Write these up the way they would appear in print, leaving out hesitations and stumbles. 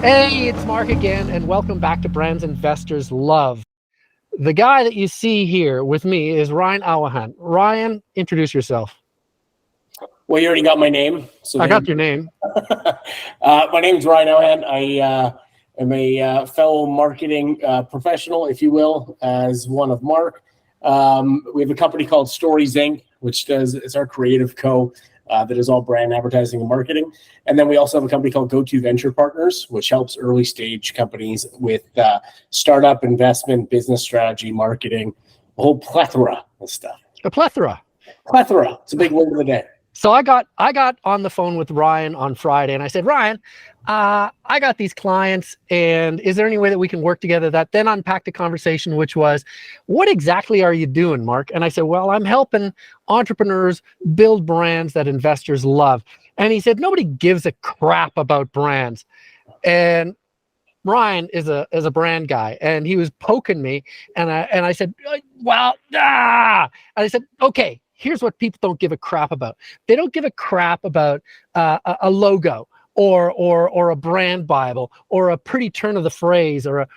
Hey, it's Mark again, and welcome back to Brands Investors Love. The guy that you see here with me is Ryan Ouwehand. Ryan, introduce yourself. Well, you already got my name. I got your name. My name's Ryan Ouwehand. I am a fellow marketing professional, if you will, as one of Mark. We have a company called Stories Inc., which it's our creative co. That is all brand advertising and marketing. And then we also have a company called Go-To Venture Partners, which helps early stage companies with startup investment, business strategy, marketing, a whole plethora of stuff. A plethora. Plethora. It's a big word of the day. So I got on the phone with Ryan on Friday, and I said, Ryan, I got these clients, and is there any way that we can work together? That then unpacked the conversation, which was, what exactly are you doing, Mark? And I said, well, I'm helping entrepreneurs build brands that investors love. And he said, nobody gives a crap about brands. And Ryan is a brand guy, and he was poking me, and I said, well, and I said, okay, here's what people don't give a crap about. They don't give a crap about a logo or a brand Bible or a pretty turn of the phrase or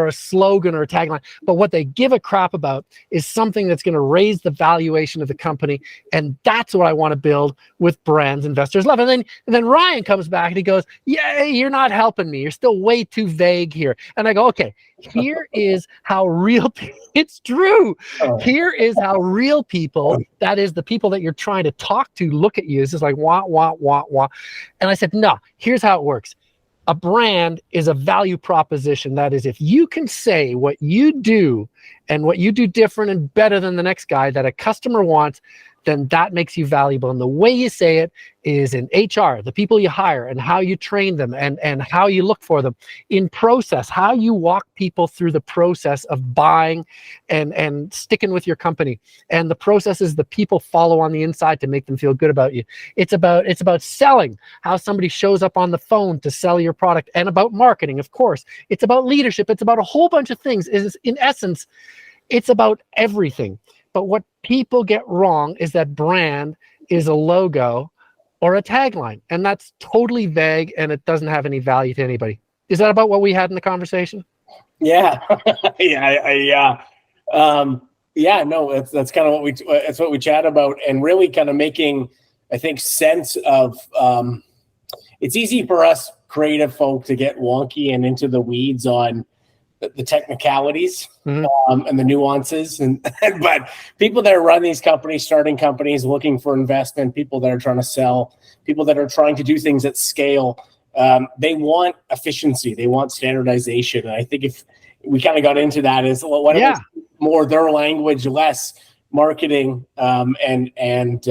a slogan or a tagline. But what they give a crap about is something that's going to raise the valuation of the company, and that's what I want to build with Brands Investors Love. And then Ryan comes back and he goes, yeah, you're not helping me. You're still way too vague here. And I go, okay, here is how real it's true. Here is how real people, that is the people that you're trying to talk to, look at you. It's just like wah, wah, wah, wah. And I said, no, here's how it works. A brand is a value proposition. That is, if you can say what you do and what you do different and better than the next guy that a customer wants, then that makes you valuable. And the way you say it is in HR, the people you hire and how you train them and how you look for them. In process, how you walk people through the process of buying and sticking with your company. And the process is the people follow on the inside to make them feel good about you. It's about selling, how somebody shows up on the phone to sell your product, and about marketing, of course. It's about leadership. It's about a whole bunch of things. In essence, it's about everything. But what people get wrong is that brand is a logo or a tagline, and that's totally vague, and it doesn't have any value to anybody. Is that about what we had in the conversation? Yeah, no, that's kind of what we chat about, and really kind of making, I think, sense of. It's easy for us creative folk to get wonky and into the weeds on the technicalities and the nuances, but people that run these companies, starting companies, looking for investment, people that are trying to sell, people that are trying to do things at scale, they want efficiency, they want standardization. And I think if we kind of got into that, is what is more their language, less marketing, and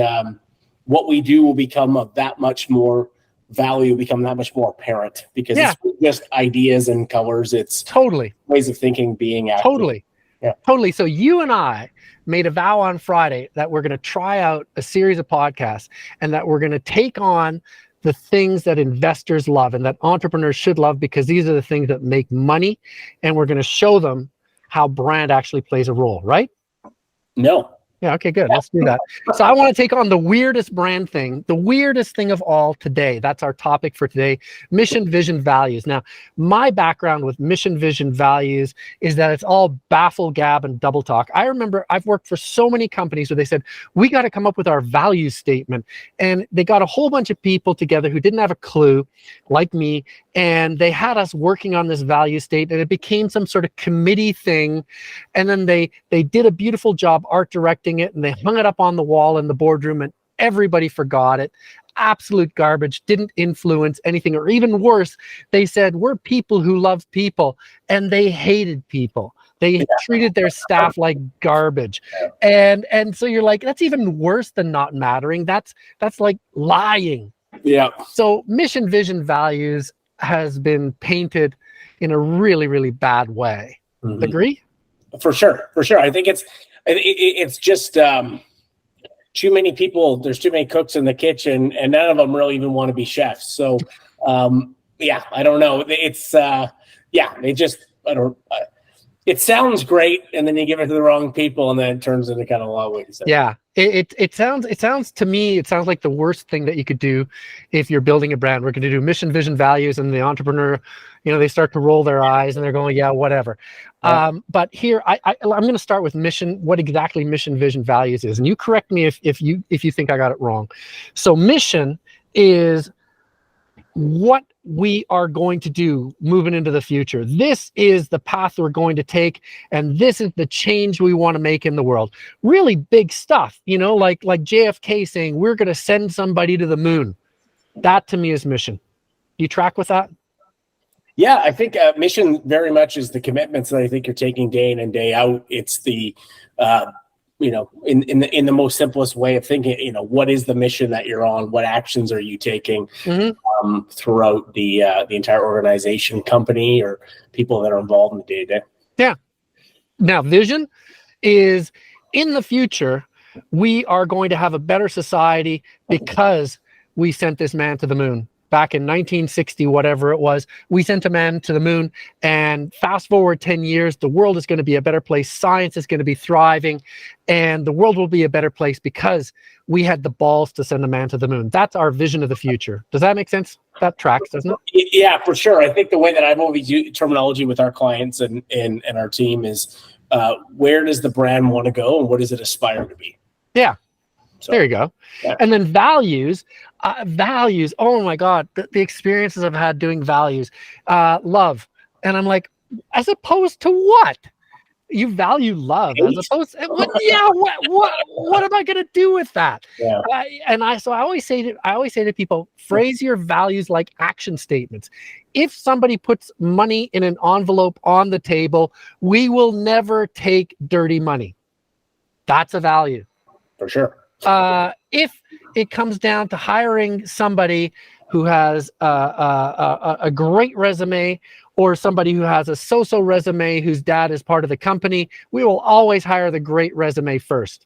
what we do will become of that much more value, become that much more apparent, because it's just ideas and colors. It's totally ways of thinking being active. Totally. So you and I made a vow on Friday that we're going to try out a series of podcasts, and that we're going to take on the things that investors love and that entrepreneurs should love, because these are the things that make money, and we're going to show them how brand actually plays a role, right? No. Yeah, okay, good. Let's do that. So I want to take on the weirdest brand thing, the weirdest thing of all today. That's our topic for today, mission, vision, values. Now, my background with mission, vision, values is that it's all baffle, gab, and double talk. I remember I've worked for so many companies where they said, we got to come up with our value statement. And they got a whole bunch of people together who didn't have a clue, like me, and they had us working on this value statement, and it became some sort of committee thing. And then they did a beautiful job art directing it, and they hung it up on the wall in the boardroom, and everybody forgot it. Absolute garbage, didn't influence anything. Or even worse, they said, we're people who love people, and they hated people. They treated their staff like garbage. And so you're like, that's even worse than not mattering. That's like lying. Yeah. So mission, vision, values has been painted in a really, really bad way. Agree? For sure. I think it's just too many people. There's too many cooks in the kitchen, and none of them really even want to be chefs. So, I don't know. It's they just, I don't. it sounds great, and then you give it to the wrong people, and then it turns into kind of a lot of what you said. Yeah, it sounds to me, it sounds like the worst thing that you could do if you're building a brand. We're going to do mission, vision, values, and the entrepreneur, they start to roll their eyes and they're going, yeah, whatever. Yeah. But here, I'm going to start with mission. What exactly mission, vision, values is, and you correct me if you think I got it wrong. So mission is what we are going to do moving into the future. This is the path we're going to take, and this is the change we want to make in the world. Really big stuff, like JFK saying we're going to send somebody to the moon. That to me is mission. Do you track with that? Yeah, I think mission very much is the commitments that I think you're taking day in and day out. It's the in the most simplest way of thinking, what is the mission that you're on? What actions are you taking throughout the entire organization, company, or people that are involved in the day to day? Yeah. Now, vision is in the future, we are going to have a better society because we sent this man to the moon. Back in 1960, whatever it was, we sent a man to the moon, and fast forward 10 years, the world is going to be a better place. Science is going to be thriving, and the world will be a better place because we had the balls to send a man to the moon. That's our vision of the future. Does that make sense? That tracks, doesn't it? Yeah, for sure. I think the way that I've always used terminology with our clients and our team is where does the brand want to go and what does it aspire to be? Yeah. So, there you go. Yeah. And then values, oh my God, the experiences I've had doing values, love. And I'm like, as opposed to what? You value love as opposed to what? Yeah, what am I going to do with that? Yeah. So I always say to people, phrase your values like action statements. If somebody puts money in an envelope on the table, we will never take dirty money. That's a value. For sure. If it comes down to hiring somebody who has a great resume or somebody who has a so-so resume whose dad is part of the company, we will always hire the great resume first.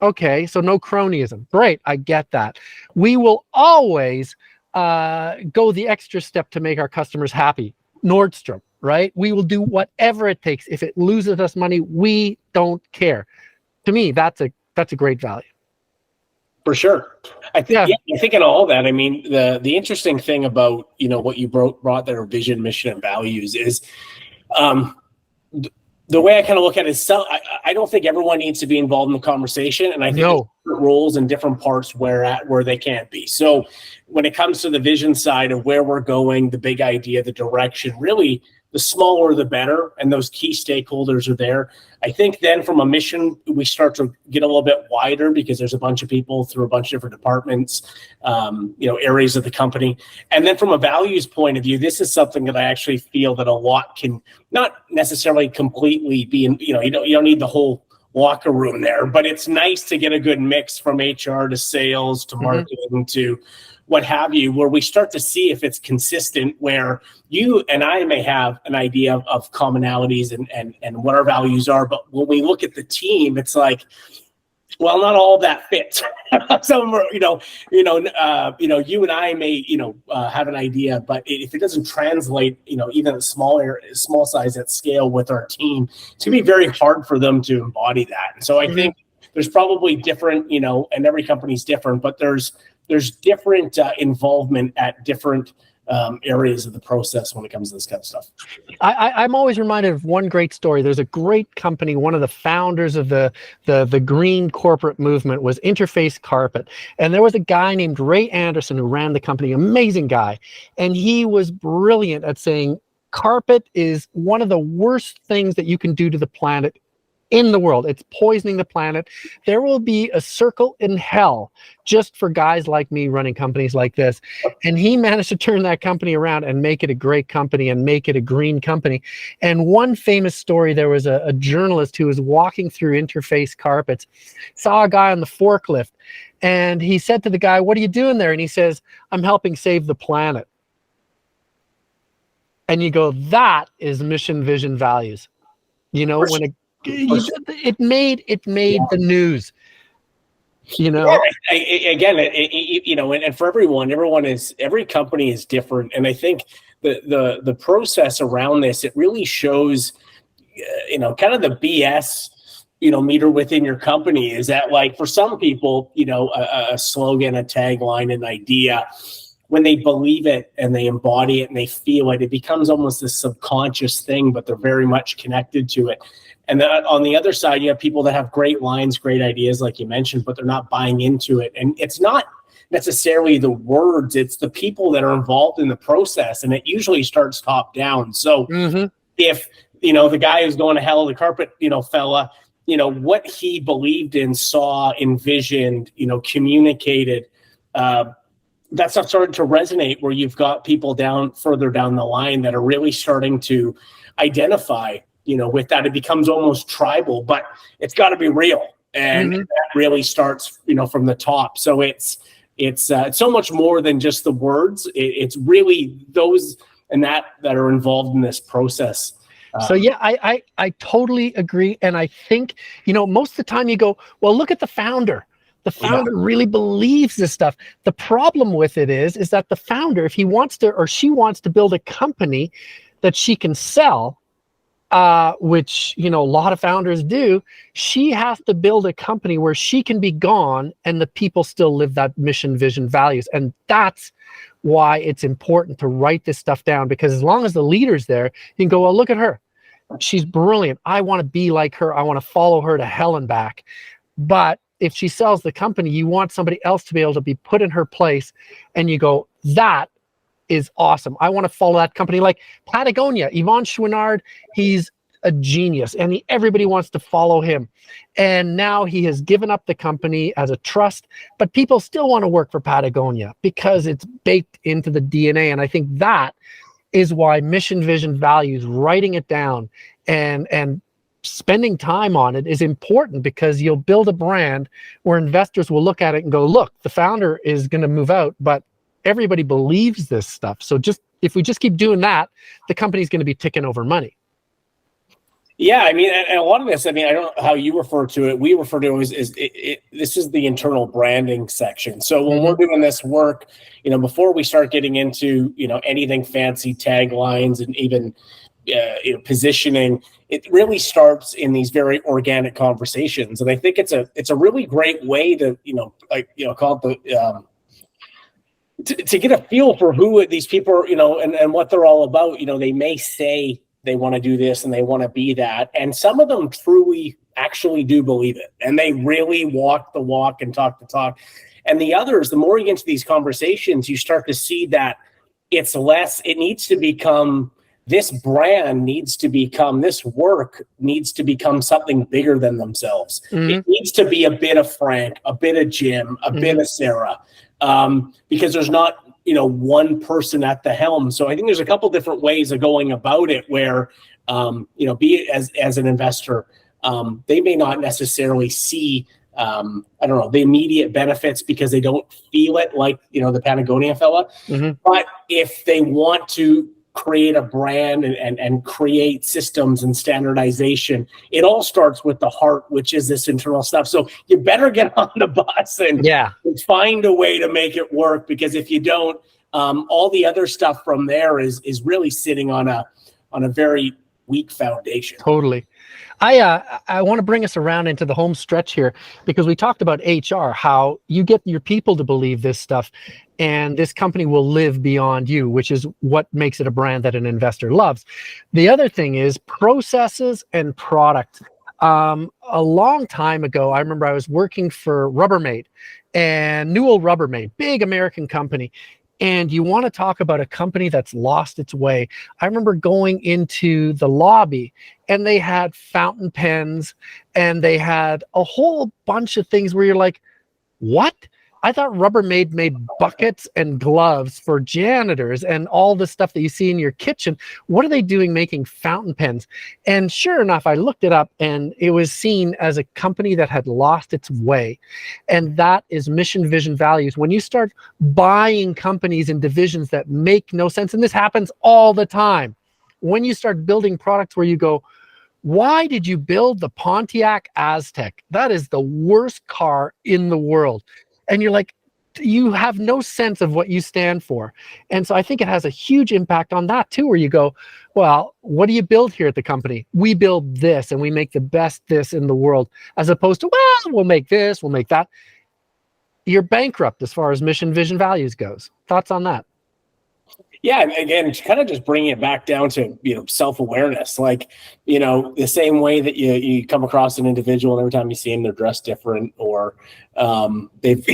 Okay, so no cronyism. Great, I get that. We will always go the extra step to make our customers happy. Nordstrom, right? We will do whatever it takes. If it loses us money, we don't care. To me, that's a great value. For sure. I think in all that, I mean, the interesting thing about, what you brought there, vision, mission, and values is the way I kind of look at it is I don't think everyone needs to be involved in the conversation. And I think there's different roles and different parts where they can't be. So when it comes to the vision side of where we're going, the big idea, the direction, really the smaller the better, and those key stakeholders are there. I think then from a mission, we start to get a little bit wider because there's a bunch of people through a bunch of different departments, areas of the company. And then from a values point of view, this is something that I actually feel that a lot can not necessarily completely be in, you don't need the whole locker room there, but it's nice to get a good mix from HR to sales to marketing to what have you, where we start to see if it's consistent, where you and I may have an idea of commonalities and what our values are. But when we look at the team, it's like, well, not all of that fits. Some are, you and I may, have an idea, but if it doesn't translate, even a small size at scale with our team, it's gonna be very hard for them to embody that. And so I think there's probably different, and every company's different, but there's different involvement at different areas of the process when it comes to this kind of stuff. I'm always reminded of one great story. There's a great company. One of the founders of the green corporate movement was Interface Carpet. And there was a guy named Ray Anderson who ran the company, amazing guy. And he was brilliant at saying, carpet is one of the worst things that you can do to the planet in the world. It's poisoning the planet. There will be a circle in hell just for guys like me running companies like this. And he managed to turn that company around and make it a great company and make it a green company. And one famous story, there was a journalist who was walking through Interface Carpets, saw a guy on the forklift, and he said to the guy, "What are you doing there?" And he says, "I'm helping save the planet." And you go, that is mission, vision, values. When it made the news. Again, and for every company is different. And I think the process around this, it really shows, kind of the BS, meter within your company. Is that, like, for some people, a slogan, a tagline, an idea, when they believe it and they embody it and they feel it, it becomes almost this subconscious thing, but they're very much connected to it. And then on the other side, you have people that have great lines, great ideas, like you mentioned, but they're not buying into it. And it's not necessarily the words, it's the people that are involved in the process. And it usually starts top down. So if, the guy who's going to hell of the carpet, fella, what he believed in, saw, envisioned, communicated, that stuff started to resonate, where you've got people further down the line that are really starting to identify, with that. It becomes almost tribal, but it's got to be real. And that really starts, from the top. So it's so much more than just the words. It's really those and that are involved in this process. So yeah, I totally agree. And I think, most of the time you go, well, look at the founder. The founder really believes this stuff. The problem with it is that the founder, if he wants to, or she wants to build a company that she can sell, which, a lot of founders do, she has to build a company where she can be gone and the people still live that mission, vision, values. And that's why it's important to write this stuff down, because as long as the leader's there, you can go, well, look at her. She's brilliant. I want to be like her. I want to follow her to hell and back. But if she sells the company, you want somebody else to be able to be put in her place, and you go, that is awesome. I want to follow that company. Like Patagonia, Yvon Chouinard, he's a genius, and everybody wants to follow him. And now he has given up the company as a trust, but people still want to work for Patagonia because it's baked into the DNA. And I think that is why mission, vision, values, writing it down and spending time on it is important, because you'll build a brand where investors will look at it and go, look, the founder is going to move out, but everybody believes this stuff. So if we just keep doing that, the company's going to be ticking over money. Yeah, I mean, and a lot of this, I don't know how you refer to it. We refer to it as this is the internal branding section. So when we're doing this work, before we start getting into, anything fancy, taglines, and even, positioning, it really starts in these very organic conversations. And I think it's a really great way to, call it to get a feel for who these people are, and what they're all about. They may say they want to do this and they want to be that. And some of them truly actually do believe it. And they really walk the walk and talk the talk. And the others, the more you get into these conversations, you start to see that it's less, it needs to become, this brand needs to become, this work needs to become something bigger than themselves. It needs to be a bit of Frank, a bit of Jim, a bit of Sarah, because there's not, one person at the helm. So I think there's a couple different ways of going about it where, be it as an investor, they may not necessarily see, the immediate benefits because they don't feel it like, the Patagonia fella. But if they want to create a brand and create systems and standardization, it all starts with the heart, which is this internal stuff. So you better get on the bus and find a way to make it work, because if you don't, all the other stuff from there is really sitting on a very weak foundation. Totally. I want to bring us around into the home stretch here, because we talked about HR, how you get your people to believe this stuff, and this company will live beyond you, which is what makes it a brand that an investor loves. The other thing is processes and product. A long time ago, I remember I was working for Rubbermaid, and Newell Rubbermaid, big American company. And you want to talk about a company that's lost its way. I remember going into the lobby, and they had fountain pens, and they had a whole bunch of things where you're like, what? I thought Rubbermaid made buckets and gloves for janitors and all the stuff that you see in your kitchen. What are they doing making fountain pens? And sure enough, I looked it up, and it was seen as a company that had lost its way. And that is mission, vision, values. When you start buying companies and divisions that make no sense, and this happens all the time, when you start building products where you go, why did you build the Pontiac Aztec? That is the worst car in the world. And you're like, you have no sense of what you stand for. And so I think it has a huge impact on that too, where you go, well, what do you build here at the company? We build this and we make the best this in the world, as opposed to, well, we'll make this, we'll make that. You're bankrupt as far as mission, vision, values goes. Thoughts on that? Yeah, and again, kind of just bringing it back down to, self-awareness. Like, the same way that you come across an individual and every time you see them, they're dressed different, or they've,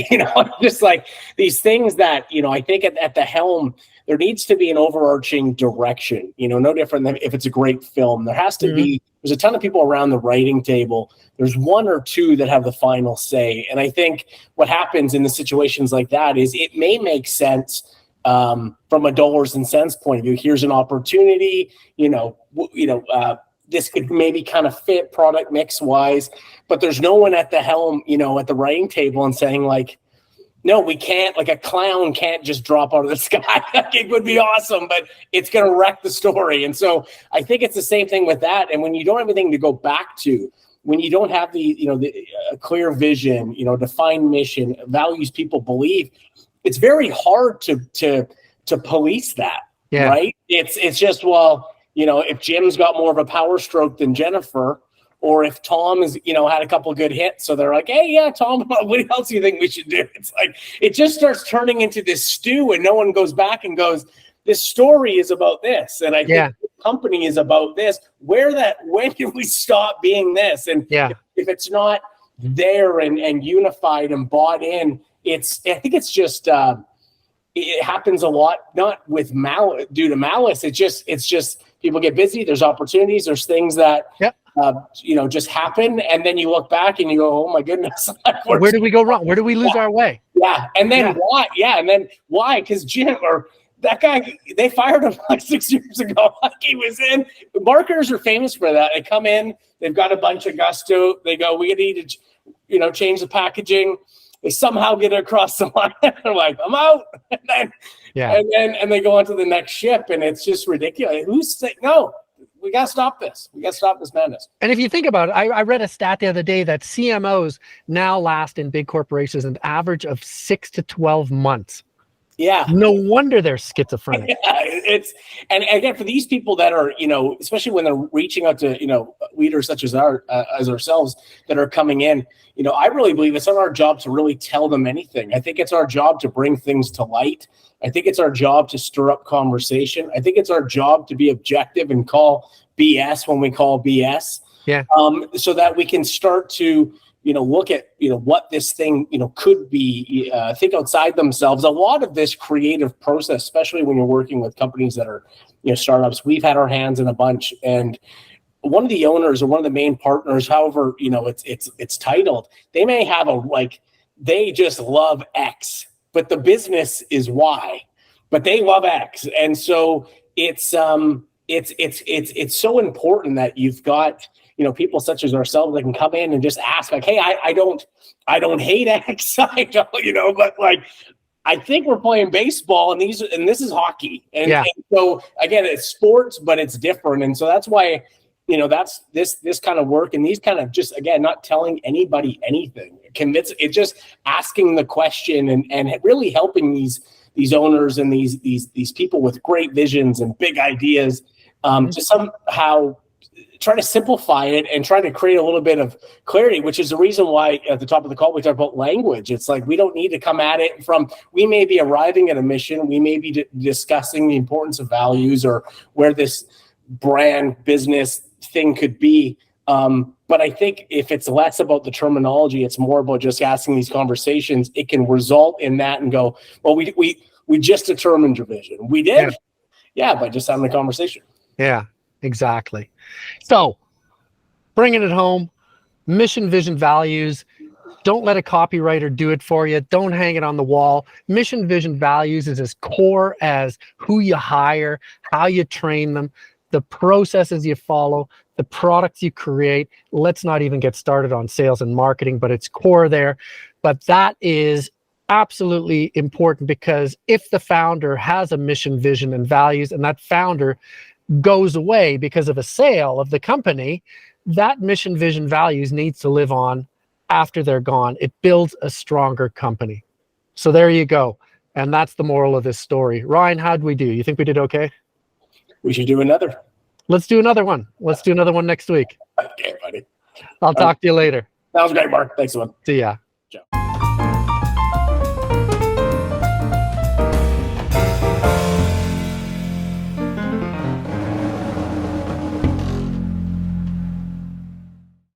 just like these things that, I think at the helm, there needs to be an overarching direction, no different than if it's a great film. There has to be, there's a ton of people around the writing table. There's one or two that have the final say. And I think what happens in the situations like that is it may make sense from a dollars and cents point of view. Here's an opportunity, this could maybe kind of fit product mix wise, but there's no one at the helm, at the writing table and saying like, no, we can't, like a clown can't just drop out of the sky. It would be awesome, but it's going to wreck the story. And so I think it's the same thing with that. And when you don't have anything to go back to, when you don't have the clear vision, defined mission, values people believe, it's very hard to police that, right? It's just, well, if Jim's got more of a power stroke than Jennifer, or if Tom has, had a couple of good hits, so they're like, hey, yeah, Tom, what else do you think we should do? It's like, it just starts turning into this stew, and no one goes back and goes, this story is about this, and I think the company is about this. When did we stop being this? And if it's not there and unified and bought in, I think it's just it happens a lot, not with due to malice. It's just people get busy. There's opportunities. There's things that just happen, and then you look back and you go, oh my goodness, where did we go wrong? Where did we lose our way? Yeah, and then why? Yeah, and then why? Because Jim or that guy, they fired him like 6 years ago. Like he was in. Marketers are famous for that. They come in, they've got a bunch of gusto. They go, we need to, change the packaging. They somehow get it across the line. They're like, I'm out. And they go on to the next ship, and it's just ridiculous. Who's saying, no, we got to stop this. We got to stop this madness. And if you think about it, I read a stat the other day that CMOs now last in big corporations an average of 6 to 12 months. Yeah. No wonder they're schizophrenic. Yeah, and again, for these people that are, especially when they're reaching out to, leaders such as ourselves that are coming in, I really believe it's not our job to really tell them anything. I think it's our job to bring things to light. I think it's our job to stir up conversation. I think it's our job to be objective and call BS when we call BS. Yeah. So that we can start to, look at, what this thing, could be, think outside themselves. A lot of this creative process, especially when you're working with companies that are, startups, we've had our hands in a bunch. And one of the owners or one of the main partners, however, it's titled, they may have they just love X, but the business is Y, but they love X. And so it's so important that you've got, people such as ourselves that can come in and just ask like, hey, I don't hate X, I don't, but like, I think we're playing baseball and this is hockey. And so again, it's sports, but it's different. And so that's why, that's this kind of work and these kind of just, again, not telling anybody anything. It's just asking the question and really helping these owners and these people with great visions and big ideas to somehow try to simplify it and try to create a little bit of clarity, which is the reason why at the top of the call we talked about language. It's like we don't need to come at it we may be arriving at a mission, we may be discussing the importance of values or where this brand business thing could be. But I think if it's less about the terminology, it's more about just asking these conversations. It can result in that and go, well, we just determined your vision. We did, by just having a conversation. Yeah, exactly. So bringing it home, mission, vision, values. Don't let a copywriter do it for you. Don't hang it on the wall. Mission, vision, values is as core as who you hire, how you train them, the processes you follow, the products you create. Let's not even get started on sales and marketing, but it's core there. But that is absolutely important, because if the founder has a mission, vision, and values, and that founder goes away because of a sale of the company, that mission, vision, values needs to live on after they're gone. It builds a stronger company. So there you go. And that's the moral of this story. Ryan, how'd we do? You think we did okay? We should do another. Let's do another one. Let's do another one next week. Okay, buddy. I'll talk to you later. That was great, Mark. Thanks, man. See ya. Ciao.